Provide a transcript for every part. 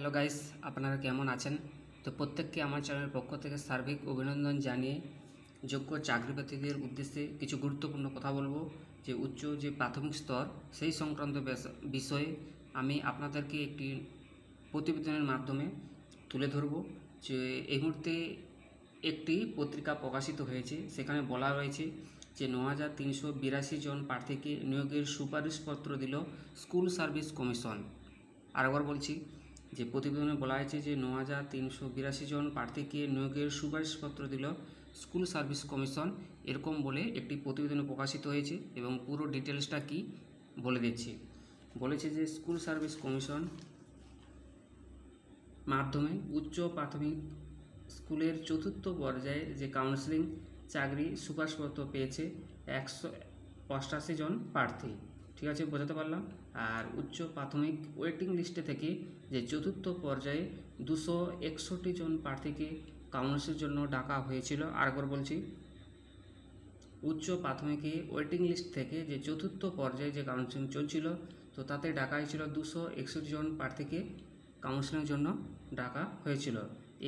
Hello guys, আপনারা কেমন আছেন? তো প্রত্যেককে আমার চ্যানেলের পক্ষ থেকে সার্বিক অভিনন্দন জানিয়ে যোগ্য চাকরিপ্রার্থীদের উদ্দেশ্যে কিছু গুরুত্বপূর্ণ কথা বলবো। যে উচ্চ যে প্রাথমিক স্তর সেই সংক্রান্ত বিষয়ে আমি আপনাদেরকে একটি প্রতিবেদনের মাধ্যমে তুলে ধরব। যে এই মুহূর্তে একটি পত্রিকা প্রকাশিত হয়েছে, সেখানে বলা রয়েছে যে ৯,৩৮২ জন প্রার্থীকে নিয়োগের সুপারিশপত্র দিল স্কুল সার্ভিস কমিশন। আরেকবার বলছি, যে প্রতিবেদনে বলা হয়েছে যে ৯,৩৮২ জন প্রার্থীকে নিয়োগের সুপারিশপত্র দিল স্কুল সার্ভিস কমিশন, এরকম বলে একটি প্রতিবেদনে প্রকাশিত হয়েছে। এবং পুরো ডিটেলসটা কি বলে দিচ্ছি। বলেছে যে স্কুল সার্ভিস কমিশন মাধ্যমে উচ্চ প্রাথমিক স্কুলের চতুর্থ পর্যায়ে যে কাউন্সেলিং চাকরি সুপারিশপত্র পেয়েছে 188 জন প্রার্থী। ঠিক আছে, বোঝাতে পারলাম। আর উচ্চ প্রাথমিক ওয়েটিং লিস্টে থেকে যে চতুর্থ পর্যায়ে 261 জন প্রার্থীকে কাউন্সেলিংয়ের জন্য ডাকা হয়েছিল। আরেকবার বলছি, উচ্চ প্রাথমিকে ওয়েটিং লিস্ট থেকে যে চতুর্থ পর্যায়ে যে কাউন্সেলিং চলছিল, তো তাতে ডাকা হয়েছিল 261 জন প্রার্থীকে কাউন্সেলিংয়ের জন্য ডাকা হয়েছিল।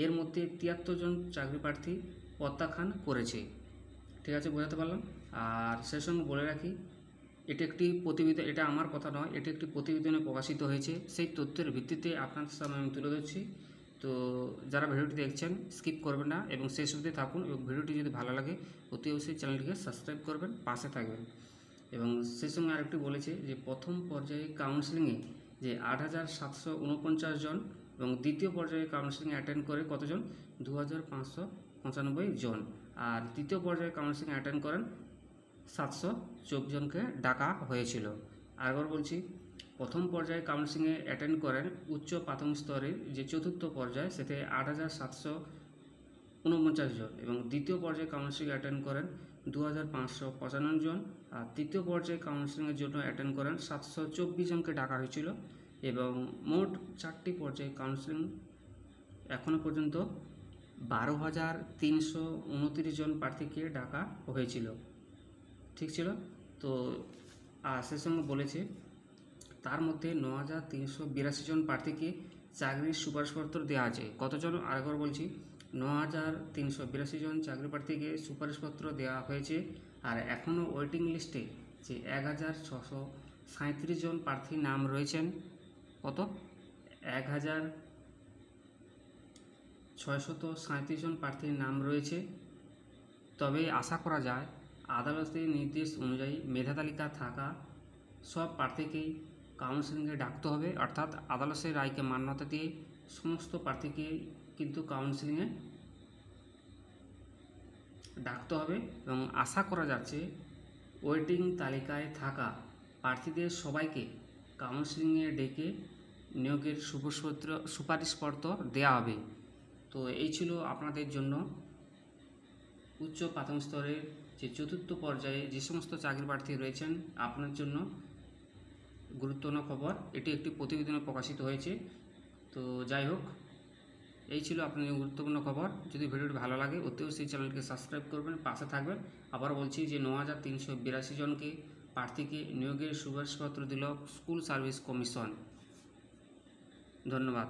এর মধ্যে 73 জন চাকরি প্রার্থী প্রত্যাখ্যান করেছে। ঠিক আছে, বোঝাতে পারলাম। আর সে সঙ্গে বলে রাখি, এটি একটি প্রতিবেদন, এটা আমার কথা নয়, এটি একটি প্রতিবেদনে প্রকাশিত হয়েছে। সেই তথ্যের ভিত্তিতে আপনাদের সামনে আমি তুলে ধরছি। তো যারা ভিডিওটি দেখছেন স্কিপ করবেন না এবং শেষ অবধি থাকুন। এবং ভিডিওটি যদি ভালো লাগে অতি অবশ্যই চ্যানেলটিকে সাবস্ক্রাইব করবেন, পাশে থাকবেন। এবং সেই সঙ্গে আরেকটি বলেছে যে প্রথম পর্যায়ে কাউন্সেলিংয়ে যে 8,749 জন এবং দ্বিতীয় পর্যায়ে কাউন্সেলিং অ্যাটেন্ড করে কতজন? 2,595 জন। আর তৃতীয় পর্যায়ে কাউন্সেলিং অ্যাটেন্ড করেন 724 জনকে ডাকা হয়েছিল। আরেকবার বলছি, প্রথম পর্যায়ে কাউন্সেলিংয়ে অ্যাটেন্ড করেন উচ্চ প্রাথমিক স্তরের যে চতুর্থ পর্যায়, সেতে 8,749 জন এবং দ্বিতীয় পর্যায়ে কাউন্সেলিং অ্যাটেন্ড করেন 2,595 জন। আর তৃতীয় পর্যায়ে কাউন্সেলিংয়ের জন্য অ্যাটেন্ড করেন 724 জনকে ডাকা হয়েছিল। এবং মোট 4টি পর্যায়ে কাউন্সেলিং এখনও পর্যন্ত 12,329 জন প্রার্থীকে ডাকা হয়েছিল। ঠিক ছিল তো। আর সে সঙ্গে বলেছে তার মধ্যে 9,382 জন প্রার্থীকে চাকরির সুপারিশপত্র দেওয়া আছে। কতজন? আরেকবার বলছি, 9,382 জন চাকরি প্রার্থীকে সুপারিশপত্র দেওয়া হয়েছে। আর এখনও ওয়েটিং লিস্টে যে 1,637 জন প্রার্থীর নাম রয়েছেন। কত? 1,637 জন প্রার্থীর নাম রয়েছে। তবে আশা করা যায় আদালতের নির্দেশ অনুযায়ী মেধা তালিকা থাকা সব প্রার্থীকেই কাউন্সেলিংয়ে ডাকতে হবে। অর্থাৎ আদালতের রায়কে মান্যতা দিয়ে সমস্ত প্রার্থীকে কিন্তু কাউন্সেলিংয়ে ডাকতে হবে। এবং আশা করা যাচ্ছে ওয়েটিং তালিকায় থাকা প্রার্থীদের সবাইকে কাউন্সেলিংয়ে ডেকে নিয়োগের সুপারিশপত্র দেওয়া হবে। তো এই ছিল আপনাদের জন্য উচ্চ প্রাথমিক স্তরের যে চতুর্থ পর্যায়ে যে সমস্ত চাকরি প্রার্থী রয়েছেন আপনার জন্য গুরুত্বপূর্ণ খবর। এটি একটি প্রতিবেদনে প্রকাশিত হয়েছে। তো যাই হোক, এই ছিল আপনার গুরুত্বপূর্ণ খবর। যদি ভিডিওটি ভালো লাগে অতি অবশ্যই চ্যানেলটিকে সাবস্ক্রাইব করবেন, পাশে থাকবেন। আবার বলছি যে 9,382 জনকে প্রার্থীকে নিয়োগের সুপারিশপত্র দিল স্কুল সার্ভিস কমিশন। ধন্যবাদ।